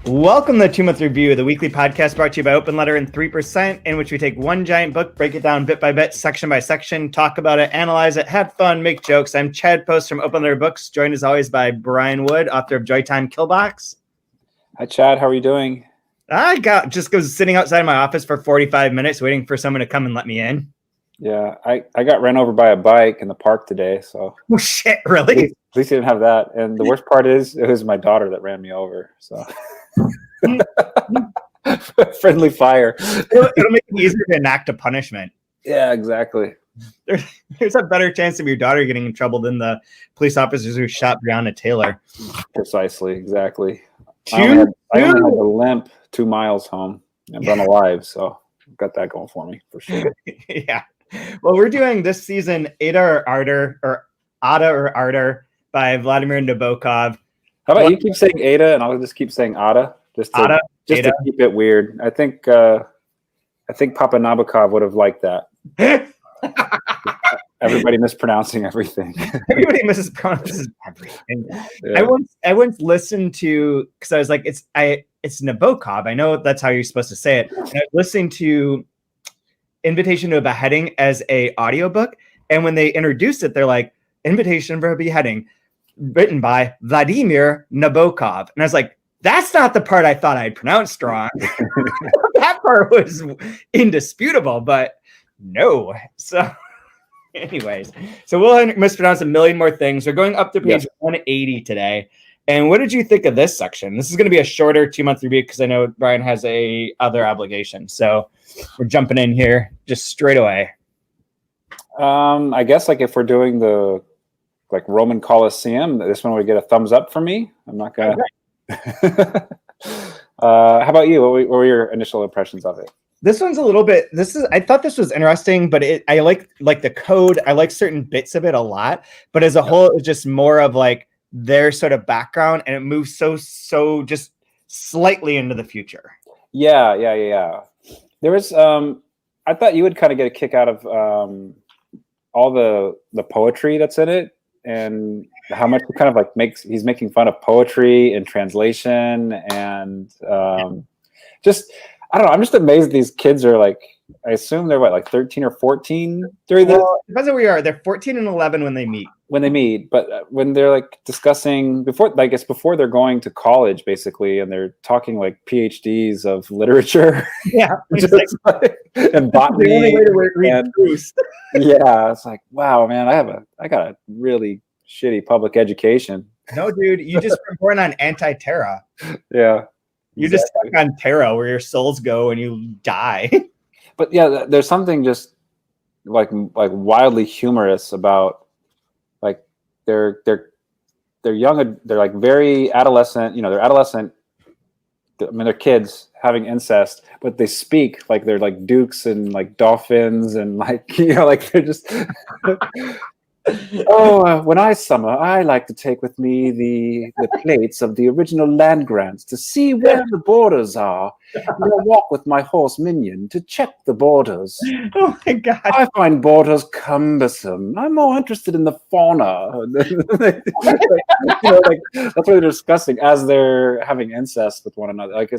Welcome to the 2-Month Review, the weekly podcast brought to you by Open Letter and 3%, in which we take one giant book, break it down bit by bit, section by section, talk about it, analyze it, have fun, make jokes. I'm Chad Post from Open Letter Books, joined as always by Brian Wood, author of Joytime Killbox. Hi, Chad. How are you doing? I was sitting outside my office for 45 minutes waiting for someone to come and let me in. Yeah, I got ran over by a bike in the park today, so... Oh, shit, really? At least you didn't have that. And the worst part is, it was my daughter that ran me over, so... Friendly fire. It'll make it easier to enact a punishment. Yeah, exactly. There's a better chance of your daughter getting in trouble than the police officers who shot Breonna Taylor. Precisely, exactly. I only had to limp 2 miles home, but I'm alive, so I've got that going for me, for sure. Yeah. Well, we're doing this season Ada or Ardor, or Ada or Ardor by Vladimir Nabokov. How about you keep saying Ada, and I'll just keep saying Ada, just to keep it weird. I think Papa Nabokov would have liked that. Everybody mispronouncing everything. Everybody mispronounces everything. Yeah. I once listened to, because I was like, it's Nabokov. I know that's how you're supposed to say it. And I was listening to Invitation to a Beheading as a audiobook, and when they introduced it, they're like, Invitation for a Beheading, written by Vladimir Nabokov. And I was like, that's not the part I thought I'd pronounced wrong. That part was indisputable, but no. So anyways, so we'll mispronounce a million more things. We're going up to page 180 today. And what did you think of this section? This is going to be a shorter 2-month review because I know Brian has a other obligation. So we're jumping in here just straight away. I guess like if we're doing the Roman Colosseum, this one would get a thumbs up for me. I'm not gonna. Okay. How about you? What were your initial impressions of it? This one's a little bit. I thought this was interesting, but I like the code. I like certain bits of it a lot, but as a whole, it's just more of like their sort of background, and it moves so just slightly into the future. Yeah. There was. I thought you would kind of get a kick out of all the poetry that's in it, and how much it kind of like he's making fun of poetry and translation, and just. I don't know. I'm just amazed these kids are like, I assume they're like 13 or 14 during this. Depends on where you are. They're 14 and 11 when they meet. But when they're like discussing before they're going to college, basically, and they're talking like PhDs of literature. Yeah. And botany. Yeah. It's like, wow, man, I got a really shitty public education. No, dude, you just were born on anti-terra. Yeah. You're just stuck on Terra, where your souls go and you die. But yeah, there's something just like wildly humorous about like they're young, they're like very adolescent. You know, they're adolescent. I mean, they're kids having incest, but they speak like they're like dukes and like dolphins and like like they're just. When I summer, I like to take with me the plates of the original land grants to see where the borders are. And I walk with my horse Minion to check the borders. Oh my God! I find borders cumbersome. I'm more interested in the fauna. That's what they're discussing as they're having incest with one another. Like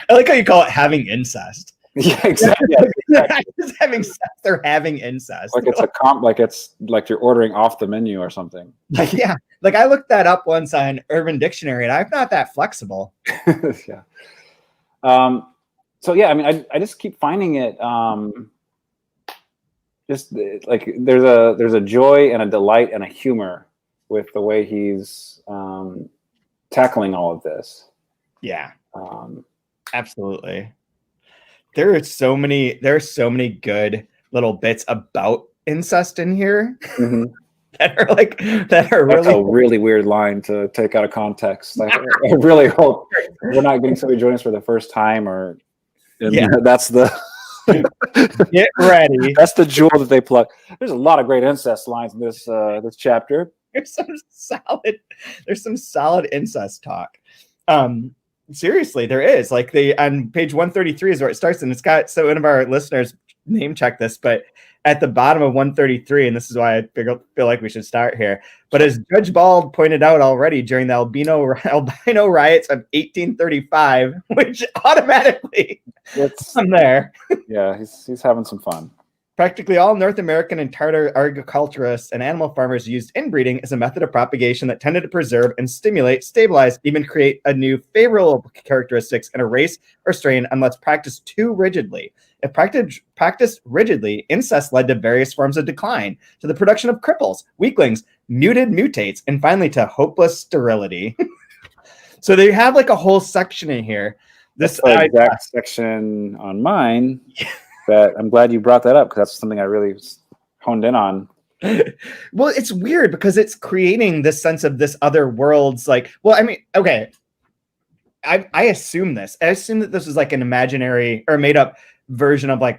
I like how you call it having incest. Yeah, exactly. Just having sex, they're having incest. Like it's it's like you're ordering off the menu or something. Yeah. Like I looked that up once on Urban Dictionary, and I'm not that flexible. Yeah. So yeah, I mean, I just keep finding it just like there's a joy and a delight and a humor with the way he's tackling all of this. Yeah. Absolutely. There are so many good little bits about incest in here that are That's a really weird line to take out of context. I really hope we're not getting somebody join us for the first time, that's the get ready. That's the jewel that they pluck. There's a lot of great incest lines in this chapter. There's some solid incest talk. Seriously, there is. Like on page 133 is where it starts, and it's got one of our listeners name check this, but at the bottom of 133, and this is why I feel like we should start here. But as Judge Bald pointed out already during the albino riots of 1835, which automatically from there. Yeah, he's having some fun. Practically all North American and Tartar agriculturists and animal farmers used inbreeding as a method of propagation that tended to preserve and stimulate, stabilize, even create a new favorable characteristics in a race or strain unless practiced too rigidly. If practiced rigidly, incest led to various forms of decline, to the production of cripples, weaklings, mutates, and finally to hopeless sterility. So they have like a whole section in here. This exact section on mine. That I'm glad you brought that up, because that's something I really honed in on. Well, it's weird because it's creating this sense of this other world's like, well, I mean, okay. I assume this. I assume that this is like an imaginary or made up version of like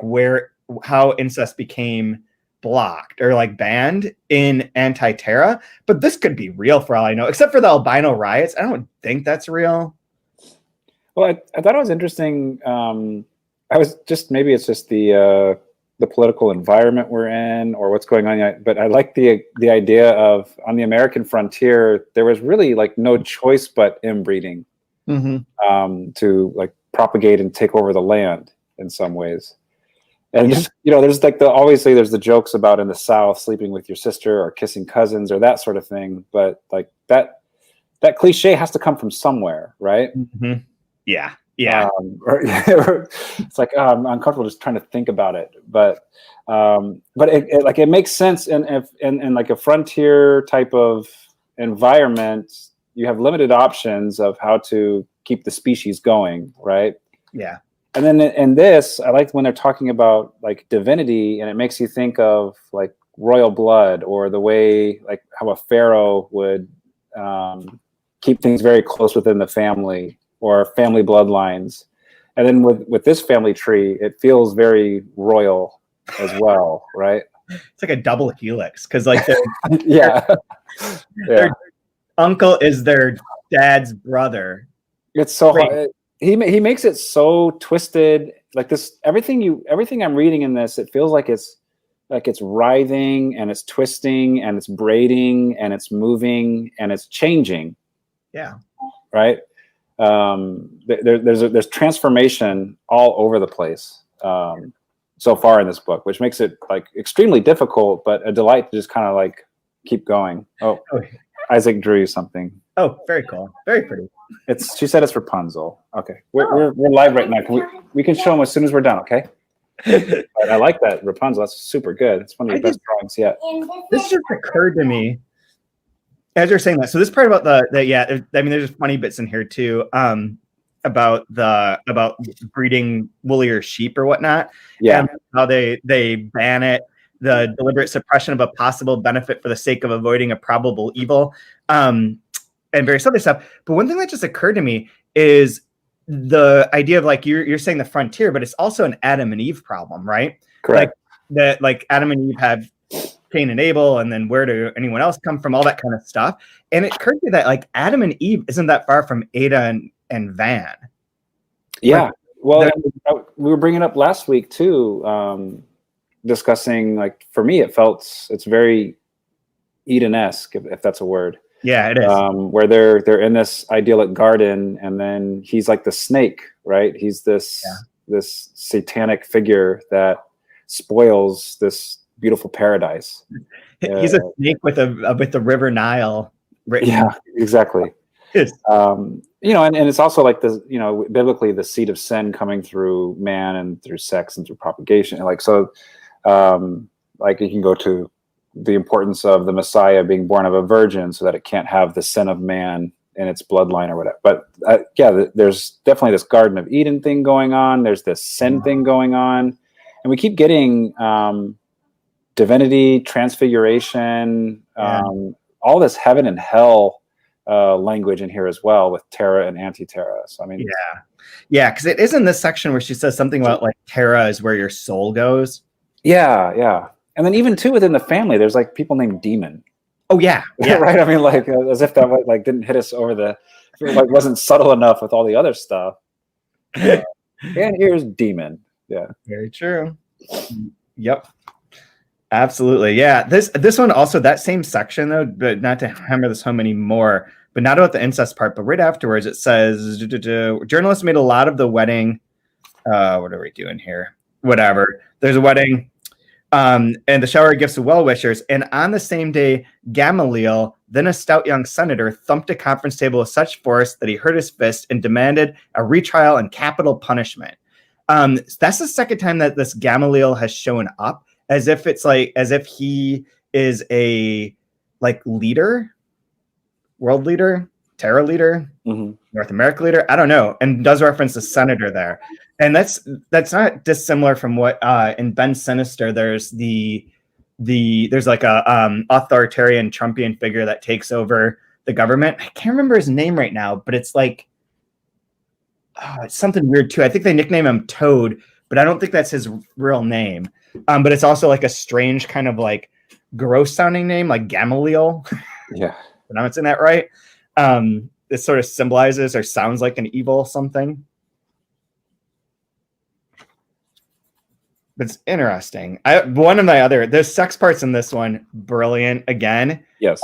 how incest became blocked or like banned in anti-Terra, but this could be real for all I know, except for the albino riots. I don't think that's real. Well, I thought it was interesting. Maybe it's just the political environment we're in or what's going on. But I like the idea of on the American frontier, there was really like no choice but inbreeding to like propagate and take over the land in some ways. And just, there's like obviously there's the jokes about in the South sleeping with your sister or kissing cousins or that sort of thing. But like that cliche has to come from somewhere, right? Mm-hmm. Yeah. It's like I'm uncomfortable just trying to think about it, but it makes sense in like a frontier type of environment. You have limited options of how to keep the species going, right? Yeah. And then in this, I like when they're talking about like divinity, and it makes you think of like royal blood or the way like how a pharaoh would keep things very close within the family. Or family bloodlines. And then with this family tree, it feels very royal as well, right? It's like a double helix because like their uncle is their dad's brother. It's so hard. He makes it so twisted. Like this, everything I'm reading in this, it feels like it's writhing and it's twisting and it's braiding and it's moving and it's changing. Yeah. Right. There's transformation all over the place so far in this book, which makes it like extremely difficult, but a delight to just kind of like keep going. Oh, Isak drew you something. Oh, very cool, very pretty. She said it's Rapunzel. Okay, we're live right now. We can show them as soon as we're done. Okay. But I like that Rapunzel. That's super good. It's one of the best drawings yet. This just occurred to me as you're saying that. So this part about I mean, there's just funny bits in here too, about breeding woollier sheep or whatnot. Yeah. And how they ban it, the deliberate suppression of a possible benefit for the sake of avoiding a probable evil, and various other stuff. But one thing that just occurred to me is the idea of like you're saying the frontier, but it's also an Adam and Eve problem, right? Correct. Like Adam and Eve have Cain and Abel, and then where do anyone else come from? All that kind of stuff. And it occurred to me that like Adam and Eve isn't that far from Ada and Van. Yeah. Like, well, we were bringing up last week too, discussing like for me, it's very Eden-esque, if that's a word. Yeah, it is. Where they're in this idyllic garden, and then he's like the snake, right? He's this satanic figure that spoils this beautiful paradise. He's a snake with the River Nile written. Yeah, exactly. Yes. And it's also like this, biblically the seed of sin coming through man and through sex and through propagation. Like, so, like you can go to the importance of the Messiah being born of a virgin so that it can't have the sin of man in its bloodline or whatever. But there's definitely this Garden of Eden thing going on. There's this sin thing going on. And we keep getting divinity, transfiguration, all this heaven and hell language in here as well with Terra and anti-Terra. So I mean, because it is in this section where she says something about like Terra is where your soul goes. Yeah. And then even too within the family, there's like people named Demon. Oh yeah. Right. I mean, like as if that like didn't hit us over the like wasn't subtle enough with all the other stuff. And here's Demon. Yeah. Very true. Yep. Absolutely. Yeah. This one also, that same section though, but not to hammer this home anymore, but not about the incest part, but right afterwards it says journalists made a lot of the wedding. What are we doing here? Whatever. There's a wedding. And the shower gifts to well-wishers. And on the same day, Gamaliel, then a stout young senator, thumped a conference table with such force that he hurt his fist and demanded a retrial and capital punishment. That's the second time that this Gamaliel has shown up, as if he is a leader, world leader, terror leader, North America leader. I don't know, and does reference the senator there. And that's not dissimilar from what in Ben Sinister there's there's like a authoritarian Trumpian figure that takes over the government. I can't remember his name right now, but it's like it's something weird too. I think they nickname him Toad, but I don't think that's his real name. But it's also like a strange kind of like gross sounding name, like Gamaliel. Yeah, pronouncing that right. It sort of symbolizes or sounds like an evil something. It's interesting. One of my other, there's sex parts in this one, brilliant again. Yes.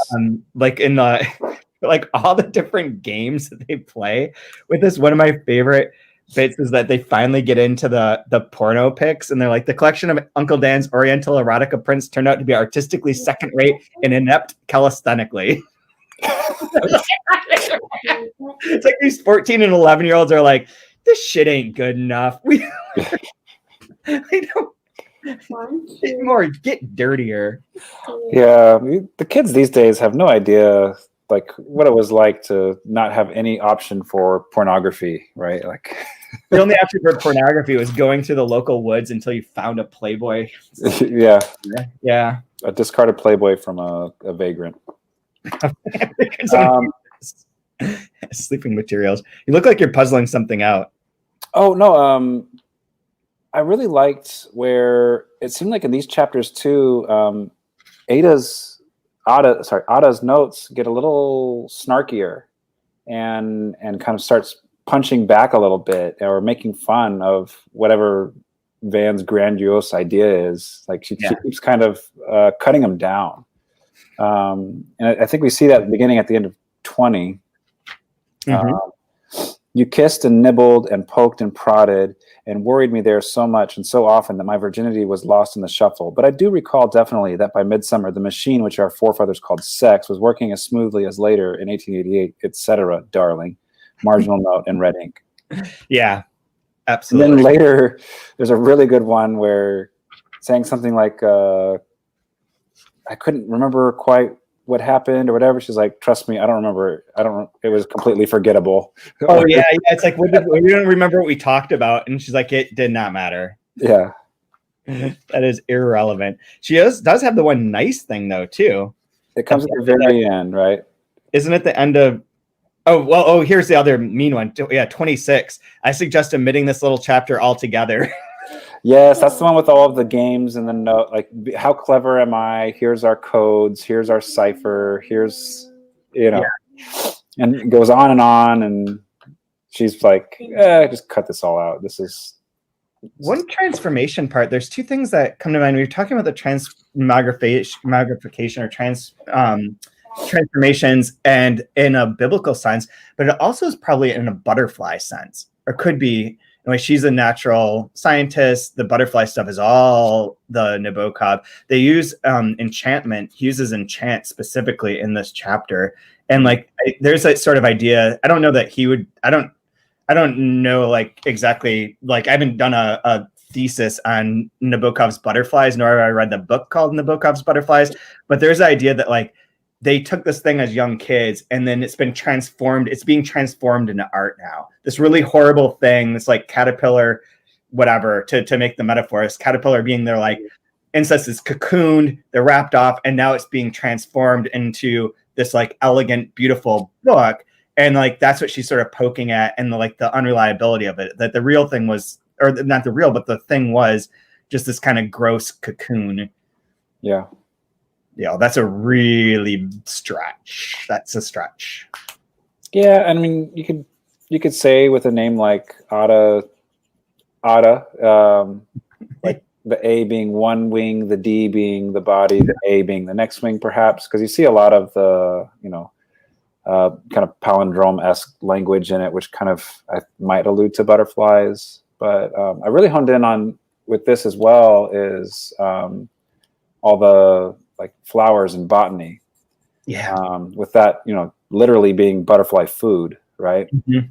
Like in the like all the different games that they play with this. One of my favorite bits is that they finally get into the porno pics, and they're like, the collection of Uncle Dan's Oriental erotica prints turned out to be artistically second rate and inept calisthenically. It's like these 14 and 11-year-olds are like, this shit ain't good enough. We don't get dirtier. Yeah, the kids these days have no idea like what it was like to not have any option for pornography, right? Like the only option for pornography was going through the local woods until you found a Playboy. Yeah. A discarded Playboy from a vagrant. Sleeping materials. You look like you're puzzling something out. Oh no, I really liked where it seemed like in these chapters too, Ada's notes get a little snarkier and kind of starts punching back a little bit or making fun of whatever Van's grandiose idea is. Like she keeps kind of cutting him down. And I think we see that beginning at the end of 20. You kissed and nibbled and poked and prodded and worried me there so much and so often that my virginity was lost in the shuffle. But I do recall definitely that by midsummer, the machine which our forefathers called sex was working as smoothly as later in 1888, etc., darling. Marginal note in red ink. Yeah, absolutely. And then later, there's a really good one where saying something like, I couldn't remember quite what happened or whatever. She's like, trust me, I don't remember. It was completely forgettable. Oh yeah. It's like, we don't remember what we talked about. And she's like, it did not matter. Yeah. That is irrelevant. She does have the one nice thing though, too. It comes at the very end, right? Isn't it the end of, here's the other mean one. Yeah. 26. I suggest omitting this little chapter altogether. Yes, that's the one with all of the games and the note. Like, how clever am I? Here's our codes. Here's our cipher. Here's, and it goes on. And she's like, just cut this all out. This is one transformation part. There's two things that come to mind. We were talking about the transmogrification or transformations and in a biblical sense, but it also is probably in a butterfly sense, or could be. Anyway, she's a natural scientist. The butterfly stuff is all the Nabokov. They use enchantment. He uses enchant specifically in this chapter. And like, there's that sort of idea. I don't know that he would. I don't know like exactly. Like I haven't done a thesis on Nabokov's butterflies, nor have I read the book called Nabokov's Butterflies. But there's the idea that like they took this thing as young kids and then it's been transformed. It's being transformed into art now. This really horrible thing, this like caterpillar, whatever, to make the metaphor, this caterpillar being their like incest is cocooned, they're wrapped off, and now it's being transformed into this like elegant, beautiful book. And like, that's what she's sort of poking at, and the unreliability of it, that the real thing was, or not the real, but the thing was just this kind of gross cocoon. Yeah. Yeah, that's a really stretch. That's a stretch. Yeah, I mean, you could say with a name like Ada, like the A being one wing, the D being the body, the A being the next wing, perhaps, because you see a lot of the, kind of palindrome-esque language in it, which kind of might allude to butterflies. But I really honed in on with this as well is all the like flowers and botany. Yeah. With that, literally being butterfly food, right? Mm-hmm.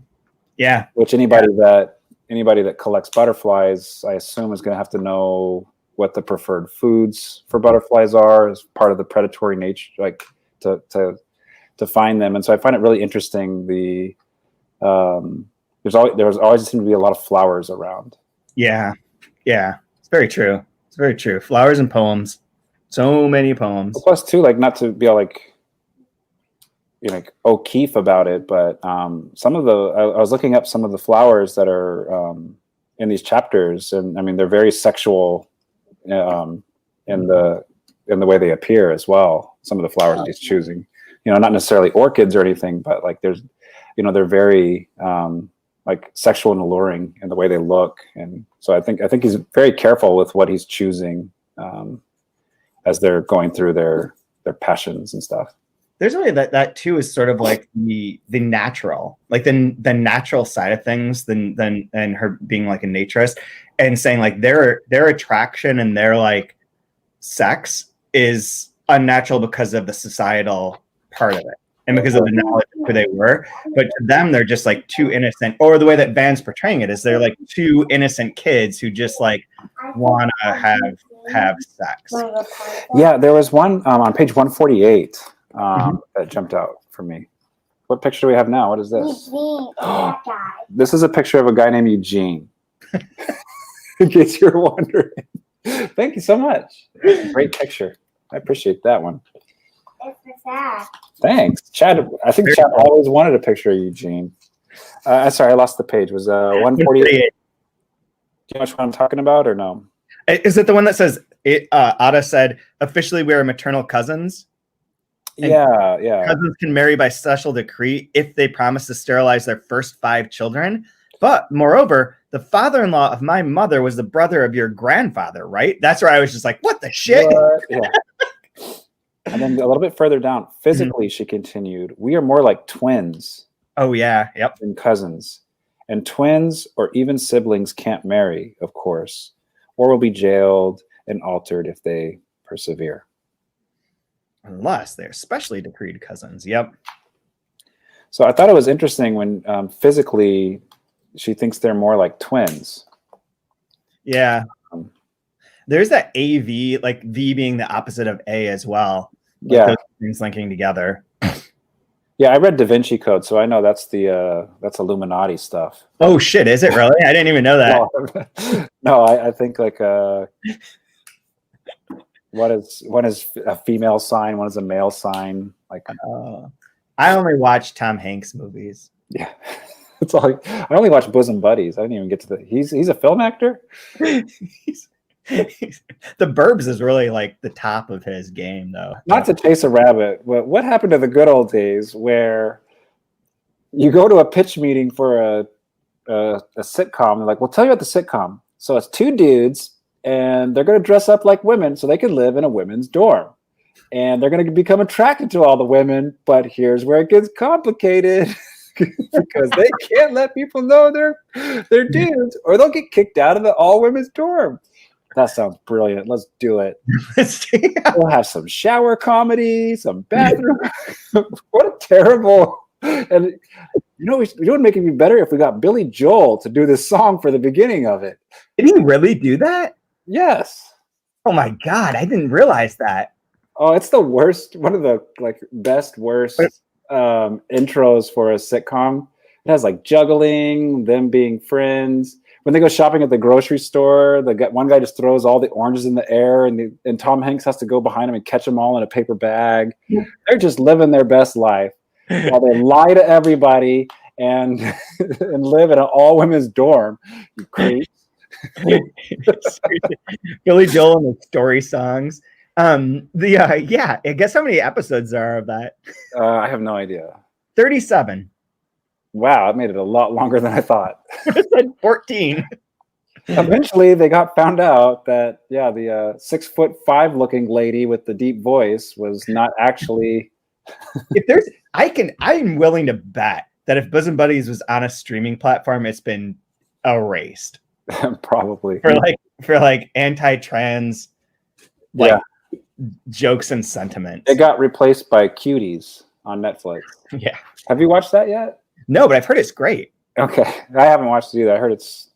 Yeah. Which anybody that collects butterflies, I assume, is going to have to know what the preferred foods for butterflies are as part of the predatory nature, like to find them. And so I find it really interesting. There's always seemed to be a lot of flowers around. Yeah. It's very true. Flowers and poems. So many poems. Plus, too, like, not to be all like O'Keefe about it, but some of I was looking up some of the flowers that are in these chapters, and I mean they're very sexual in the way they appear as well. Some of the flowers that he's choosing, not necessarily orchids or anything, but like they're very like sexual and alluring in the way they look, and so I think he's very careful with what he's choosing as they're going through their passions and stuff. There's really that too is sort of like the natural, like the natural side of things than her being like a naturist and saying like their attraction and their like sex is unnatural because of the societal part of it and because of the knowledge of who they were. But to them, they're just like too innocent, or the way that Van's portraying it is they're like two innocent kids who just like want to have sex. Yeah, there was one on page 148. That jumped out for me. What picture do we have now? What is this? This is a picture of a guy named Eugene. In case you're wondering. Thank you so much. Great picture. I appreciate that one. Thanks. Chad, I think Chad always wanted a picture of Eugene. Sorry, I lost the page. It was 148. Do you know which one I'm talking about or no? Is it the one that says, Ada said, officially we are maternal cousins? And yeah. Cousins can marry by special decree if they promise to sterilize their first 5 children. But moreover, the father-in-law of my mother was the brother of your grandfather, right? That's where I was just like, what the shit? What? Yeah. And then a little bit further down, physically, she continued, we are more like twins. Oh, yeah. Yep. Than cousins. And twins or even siblings can't marry, of course, or will be jailed and altered if they persevere. Unless they're specially decreed cousins. Yep. So I thought it was interesting when physically she thinks they're more like twins. Yeah. There's that AV, like V being the opposite of A as well. Like yeah. Those things linking together. Yeah, I read Da Vinci Code, so I know that's Illuminati stuff. Oh shit, is it really? I didn't even know that. No, I think like one is a female sign, one is a male sign. Like I only watch Tom Hanks movies. Yeah. It's all I only watch Bosom Buddies. I didn't even get to he's a film actor. The Burbs is really like the top of his game, though. Not to chase a rabbit, but what happened to the good old days where you go to a pitch meeting for a sitcom? They're like, "We'll tell you about the sitcom." So it's 2 dudes, and they're going to dress up like women so they can live in a women's dorm, and they're going to become attracted to all the women. But here's where it gets complicated. Because they can't let people know they're dudes, or they'll get kicked out of the all women's dorm. That sounds brilliant. Let's do it. We'll have some shower comedy, some bathroom. What a terrible! And it would make it be better if we got Billy Joel to do this song for the beginning of it. Did he really do that? Yes. Oh my god, I didn't realize that. Oh, it's the worst. One of the worst intros for a sitcom. It has like juggling, them being friends. When they go shopping at the grocery store, one guy just throws all the oranges in the air, and Tom Hanks has to go behind him and catch them all in a paper bag. They're just living their best life while they lie to everybody and live in an all-women's dorm. You creep. Billy Joel and the story songs. I guess how many episodes there are of that? I have no idea. 37. Wow, it made it a lot longer than I thought. I said 14. Eventually, they got found out that the 6'5" looking lady with the deep voice was not actually. If there's, I'm willing to bet that if Bosom Buddies was on a streaming platform, it's been erased. Probably for like anti-trans jokes and sentiments. It got replaced by Cuties on Netflix. Yeah. Have you watched that yet? No, but I've heard it's great. Okay, I haven't watched it either. I heard it's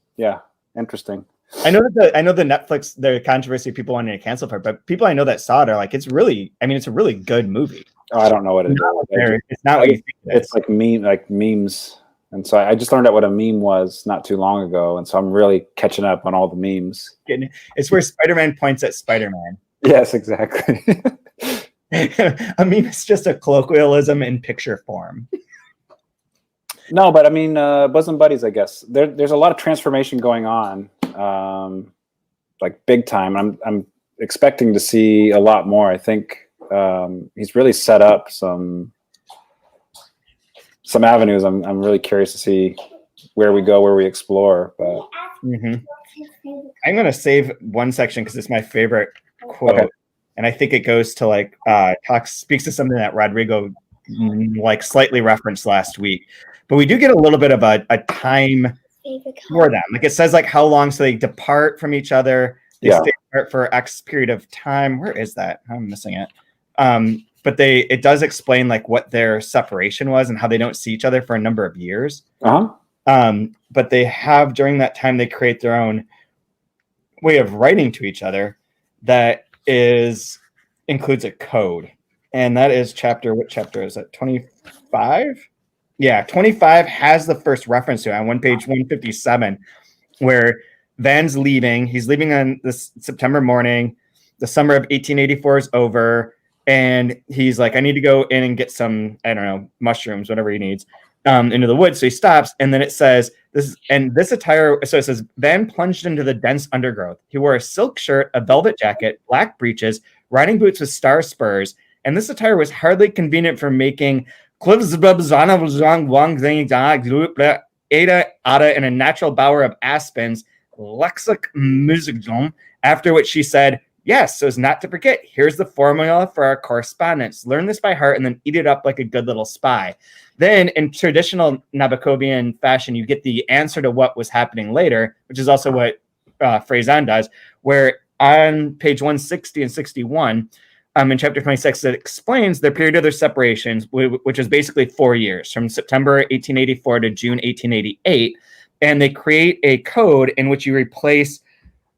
interesting. I know the Netflix, the controversy people wanting to cancel for it, but people I know that saw it are like, it's a really good movie. Oh, I don't know what it is. It's not what you think it is. It's like memes. And so I just learned out what a meme was not too long ago. And so I'm really catching up on all the memes. It's where Spider-Man points at Spider-Man. Yes, exactly. A meme is just a colloquialism in picture form. No, but I mean, Bosom Buddies, I guess. There's a lot of transformation going on, like big time. I'm expecting to see a lot more. I think he's really set up some avenues. I'm really curious to see where we go, where we explore. But I'm going to save one section because it's my favorite quote. Okay. And I think it goes to like speaks to something that Rodrigo like slightly referenced last week. But we do get a little bit of a time for them. Like it says like how long, so they depart from each other. They stay apart for X period of time. Where is that? I'm missing it. But it does explain like what their separation was and how they don't see each other for a number of years. But they have, during that time, they create their own way of writing to each other that includes a code. And that is what chapter is that? 25? Yeah, 25 has the first reference to it on page 157, where Van's leaving. He's leaving on this September morning. The summer of 1884 is over. And he's like, I need to go in and get some, I don't know, mushrooms, whatever he needs, into the woods. So he stops, and then it says, this attire, so it says, Van plunged into the dense undergrowth. He wore a silk shirt, a velvet jacket, black breeches, riding boots with star spurs, and this attire was hardly convenient for making Ada in a natural bower of aspens, lexic musicum, after which she said, yes, so as not to forget, here's the formula for our correspondence. Learn this by heart and then eat it up like a good little spy. Then in traditional Nabokovian fashion, you get the answer to what was happening later, which is also what Freyzan does, where on page 160 and 61, in chapter 26, it explains their period of their separations, which is basically 4 years, from September 1884 to June 1888. And they create a code in which you replace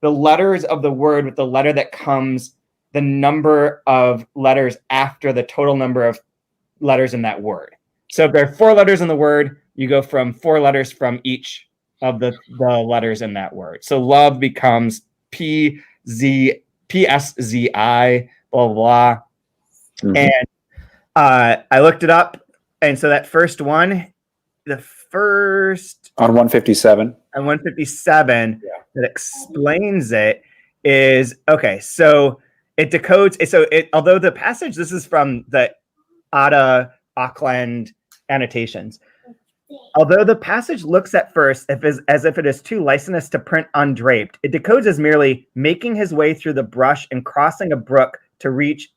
the letters of the word with the letter that comes, the number of letters after the total number of letters in that word. So if there are 4 letters in the word, you go from 4 letters from each of the letters in that word. So love becomes PSZI, blah, blah, blah. And I looked it up. And so that first one, on 157. On 157, that explains it is, okay, so it decodes. So although the passage, this is from the Ada Auckland annotations. Although the passage looks at first as if it is too licentious to print undraped, it decodes as merely making his way through the brush and crossing a brook to reach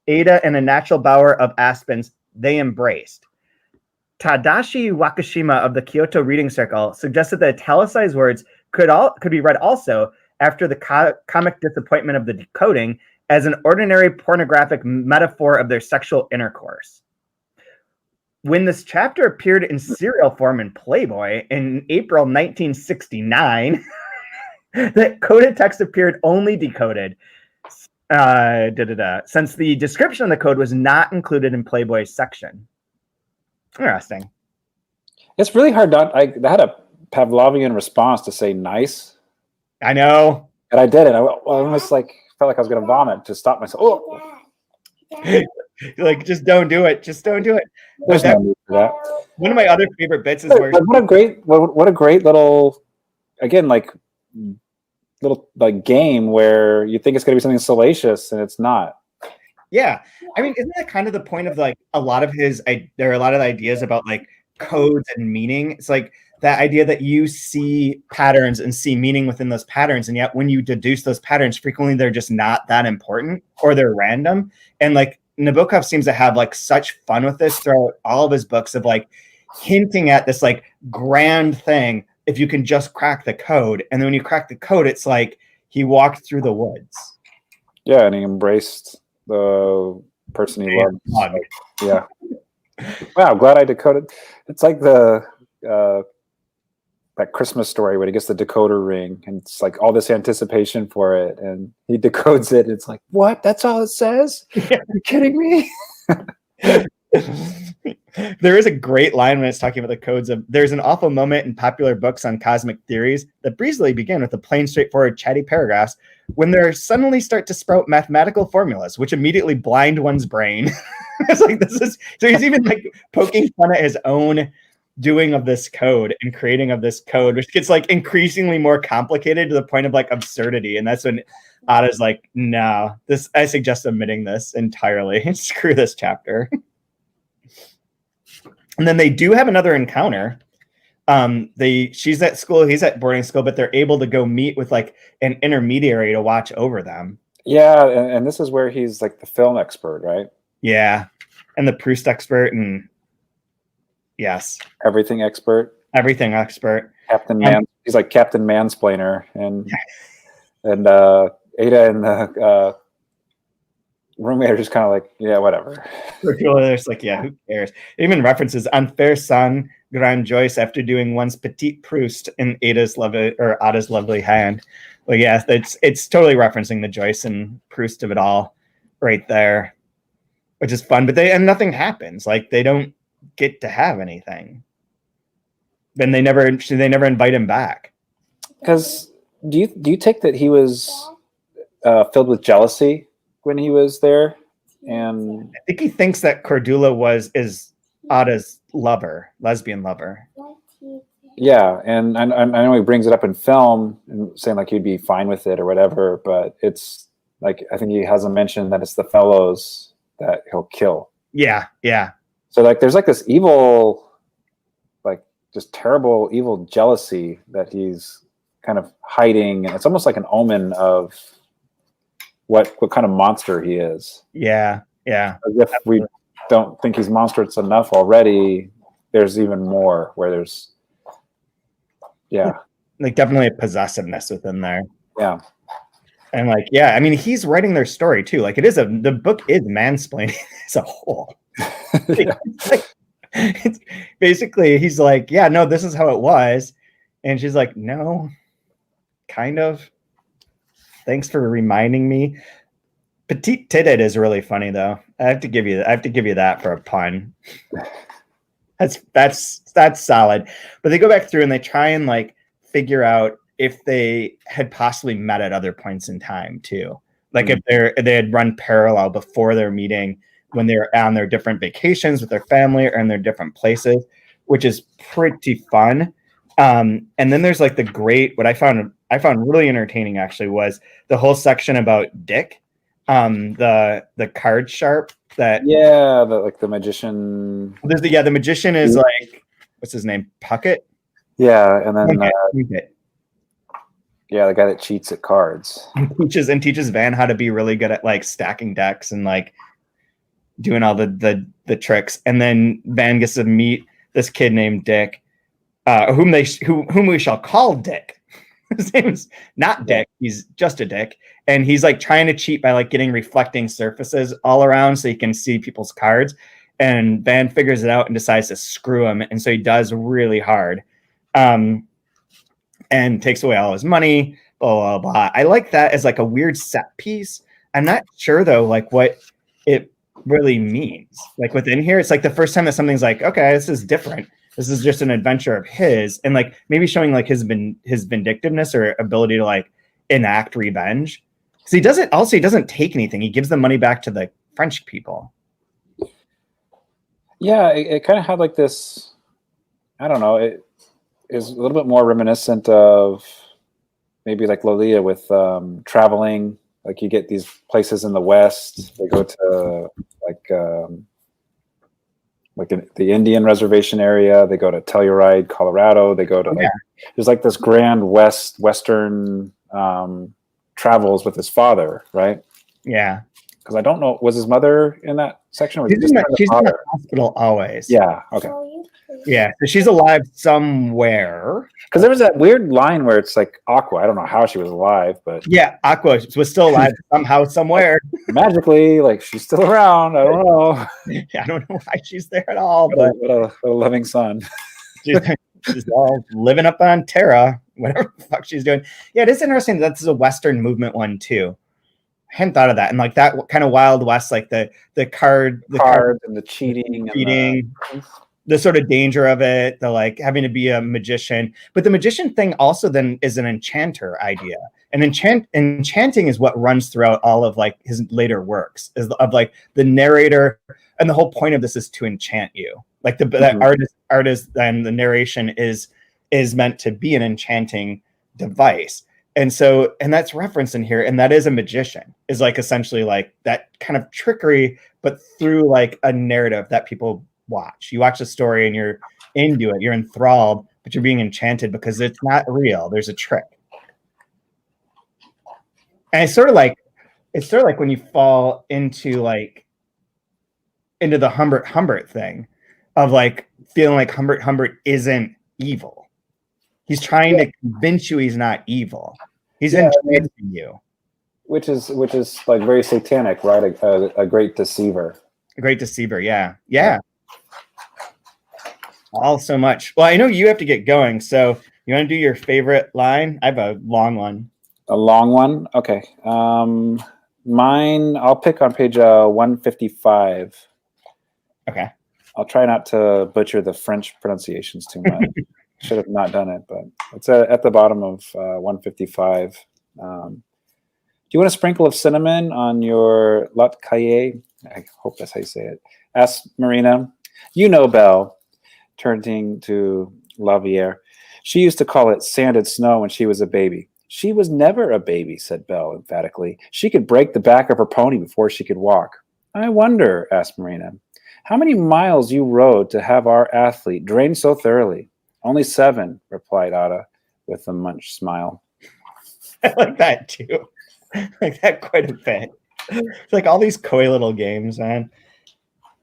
Ada in a natural bower of aspens they embraced. Tadashi Wakashima of the Kyoto Reading Circle suggested that italicized words could be read also after the comic disappointment of the decoding as an ordinary pornographic metaphor of their sexual intercourse. When this chapter appeared in serial form in Playboy in April 1969, the coded text appeared only decoded. Since the description of the code was not included in Playboy's section. Interesting. It's really hard I had a Pavlovian response to say nice. I know. And I did it. I almost felt like I was going to vomit to stop myself. Oh. Like, just don't do it. Just don't do it. There's no need for that. One of my other favorite bits is where what a great little, again, little game where you think it's going to be something salacious and it's not. Yeah, I mean, isn't that kind of the point of like a lot of the ideas about like codes and meaning? It's like that idea that you see patterns and see meaning within those patterns, and yet when you deduce those patterns, frequently they're just not that important or they're random. And like Nabokov seems to have like such fun with this throughout all of his books of like hinting at this like grand thing if you can just crack the code. And then when you crack the code, it's like he walked through the woods. Yeah, and he embraced the person he loved. Like, yeah. Wow, glad I decoded. It's like the that Christmas story when he gets the decoder ring and it's like all this anticipation for it and he decodes it and it's like, what? That's all it says? Yeah. Are you kidding me? There is a great line when it's talking about the codes of there's an awful moment in popular books on cosmic theories that breezily begin with the plain, straightforward, chatty paragraphs when there suddenly start to sprout mathematical formulas, which immediately blind one's brain. It's like, this is, so he's even like poking fun at his own doing of this code and creating of this code, which gets like increasingly more complicated to the point of like absurdity. And that's when Ada's like, no, this, I suggest omitting this entirely. Screw this chapter. And then they do have another encounter. She's at school, he's at boarding school, but they're able to go meet with like an intermediary to watch over them. Yeah, and this is where he's like the film expert, right? Yeah, and the Proust expert, and yes, everything expert. Captain Man. He's like Captain Mansplainer, and Ada and the roommate are just kind of like, yeah, whatever. It's like, yeah, who cares? It even references unfair son, grand Joyce after doing one's petite Proust in Ada's lovely hand. Well, yeah, it's totally referencing the Joyce and Proust of it all right there, which is fun. But nothing happens. Like they don't get to have anything. Then they never invite him back. Because do you take that he was filled with jealousy when he was there? And I think he thinks that Cordula is Ada's lesbian lover. Yeah, and I know he brings it up in film and saying like he'd be fine with it or whatever, but it's like I think he hasn't mentioned that it's the fellows that he'll kill. Yeah. So like there's like this evil, like just terrible evil jealousy that he's kind of hiding. It's almost like an omen of what kind of monster he is. Yeah. As if we don't think he's monstrous enough already, there's even more where there's like definitely a possessiveness within there. Yeah. And like, yeah, I mean, he's writing their story too. Like the book is mansplaining as a whole. It's basically, he's like, yeah, no, this is how it was. And she's like, no, kind of. Thanks for reminding me. Petite titted is really funny though. I have to give you that for a pun. That's solid. But they go back through and they try and like figure out if they had possibly met at other points in time too. Like if they had run parallel before their meeting when they were on their different vacations with their family or in their different places, which is pretty fun. And then there's like what I found really entertaining actually was the whole section about Dick, the card sharp that the magician. The magician is like, what's his name? Puckett. Yeah, and then the guy that cheats at cards and teaches Van how to be really good at like stacking decks and like doing all the tricks. And then Van gets to meet this kid named Dick, whom we shall call Dick. His name is not Dick. He's just a Dick. And he's like trying to cheat by like getting reflecting surfaces all around so he can see people's cards. And Van figures it out and decides to screw him. And so he does really hard. And takes away all his money, blah, blah, blah. I like that as like a weird set piece. I'm not sure though, like what it really means. Like within here, it's like the first time that something's like, okay, this is different. This is just an adventure of his, and like maybe showing like his vindictiveness or ability to like enact revenge. Because he doesn't take anything. He gives the money back to the French people. Yeah, it kind of had like this, I don't know, it is a little bit more reminiscent of maybe like Lolita with traveling. Like you get these places in the West, they go to like like the Indian reservation area. They go to Telluride, Colorado. They go to there's like this grand western travels with his father, right? Yeah. Because I don't know, was his mother in that section? Or She's in the hospital always. Yeah. Okay. Yeah. So she's alive somewhere. Because there was that weird line where it's like Aqua. I don't know how she was alive, but yeah, Aqua was still alive somehow, somewhere. Magically, like she's still around. I don't know. Yeah, I don't know why she's there at all, but what a loving son. she's all living up on Terra, whatever the fuck she's doing. Yeah, it is interesting that this is a Western movement one too. I hadn't thought of that. And like that kind of Wild West, like the cards and the cheating. The sort of danger of it, the like having to be a magician. But the magician thing also then is an enchanter idea. And enchanting is what runs throughout all of like his later works, is of like the narrator. And the whole point of this is to enchant you. Like the artist and the narration is meant to be an enchanting device. And so, and that's referenced in here. And that is a magician, is like essentially like that kind of trickery, but through like a narrative that people watch. You watch the story and you're into it, you're enthralled, but you're being enchanted because it's not real. There's a trick. And it's sort of like when you fall into the Humbert thing of like feeling like Humbert isn't evil. He's trying to convince you he's not evil. He's enchanting you. Which is like very satanic, right? A great deceiver. A great deceiver, yeah. Yeah. All so much. Well, I know you have to get going, so you want to do your favorite line? I have a long one. A long one? Okay. Mine, I'll pick on page 155. Okay. I'll try not to butcher the French pronunciations too much. Should have not done it, but it's at the bottom of 155. Do you want a sprinkle of cinnamon on your latte cahier? I hope that's how you say it. Asked Marina. You know, Belle. Turning to Lavier. She used to call it sanded snow when she was a baby. She was never a baby, said Belle emphatically. She could break the back of her pony before she could walk. I wonder, asked Marina, how many miles you rode to have our athlete drained so thoroughly? Only 7, replied Ada with a munch smile. I like that too. I like that quite a bit. It's like all these coy little games, man.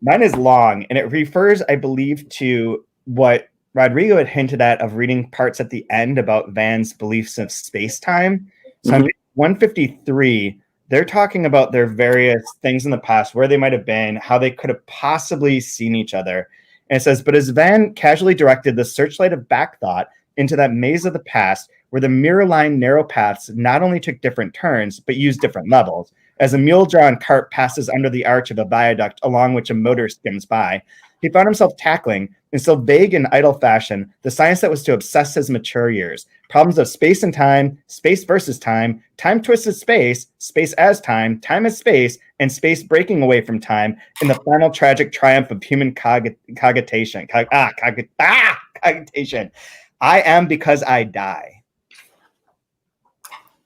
Mine is long, and it refers, I believe, to what Rodrigo had hinted at of reading parts at the end about Van's beliefs of space-time. So on 153, they're talking about their various things in the past, where they might have been, how they could have possibly seen each other. And it says, but as Van casually directed the searchlight of back thought into that maze of the past, where the mirror-lined narrow paths not only took different turns, but used different levels. As a mule-drawn cart passes under the arch of a viaduct along which a motor skims by, he found himself tackling, in so vague and idle fashion, the science that was to obsess his mature years. Problems of space and time, space versus time twisted space, space as time as space, and space breaking away from time in the final tragic triumph of human cogitation. Cogitation. I am because I die.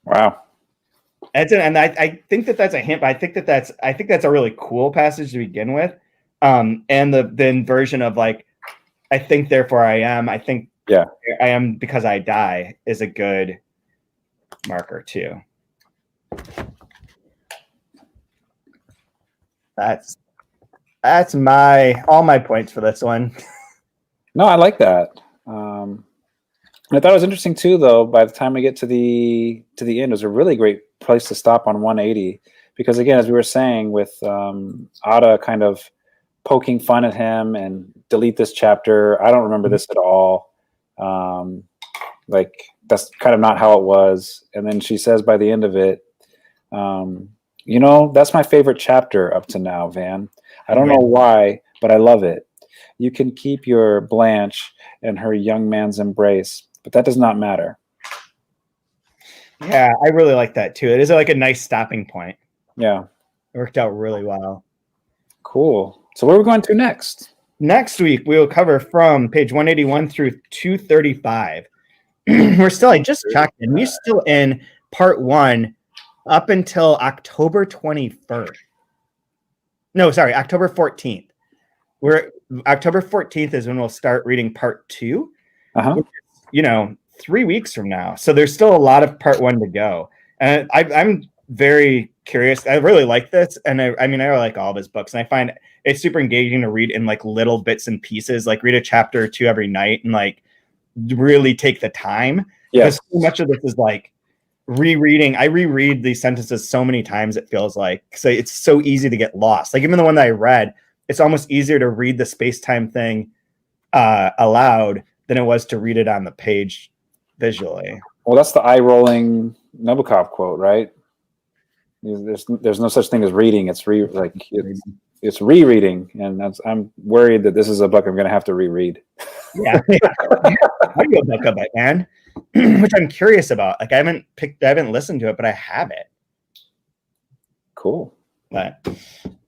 Wow. And I think that's a hint. But I think that's a really cool passage to begin with. And the inversion of like, I think therefore I am. I think I am because I die is a good marker too. That's all my points for this one. No, I like that. I thought it was interesting too, though. By the time we get to the end, it was a really great place to stop on 180, because again, as we were saying, with Ada kind of poking fun at him and delete this chapter. I don't remember this at all. Like that's kind of not how it was. And then she says by the end of it, you know, that's my favorite chapter up to now, Van. I don't know why, but I love it. You can keep your Blanche and her young man's embrace, but that does not matter. Yeah, I really like that too. It is like a nice stopping point. Yeah. It worked out really well. Cool. So where are we going to next? Next week, we will cover from page 181 through 235. We're still, I just checked, and we're still in part 1 up until October 21st. No, sorry, October 14th. October 14th is when we'll start reading part 2. Uh-huh. 3 weeks from now. So there's still a lot of part 1 to go. And I'm very curious. I really like this. And I really like all of his books. And I find it's super engaging to read in like little bits and pieces, like read a chapter or 2 every night and like really take the time. Yes. Because so much of this is like rereading. I reread these sentences so many times, it feels like. So it's so easy to get lost. Like even the one that I read, it's almost easier to read the space-time thing aloud than it was to read it on the page visually. Well, that's the eye-rolling Nabokov quote, right? There's no such thing as reading. It's rereading, and I'm worried that this is a book I'm going to have to reread. Yeah, audio book of it, man, which I'm curious about. Like I haven't listened to it, but I have it. Cool. But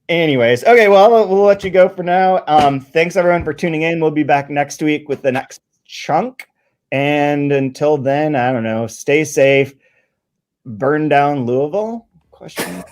anyways, okay, well, we'll let you go for now. Thanks everyone for tuning in. We'll be back next week with the next chunk. And until then, I don't know, stay safe. Burn down Louisville? Question.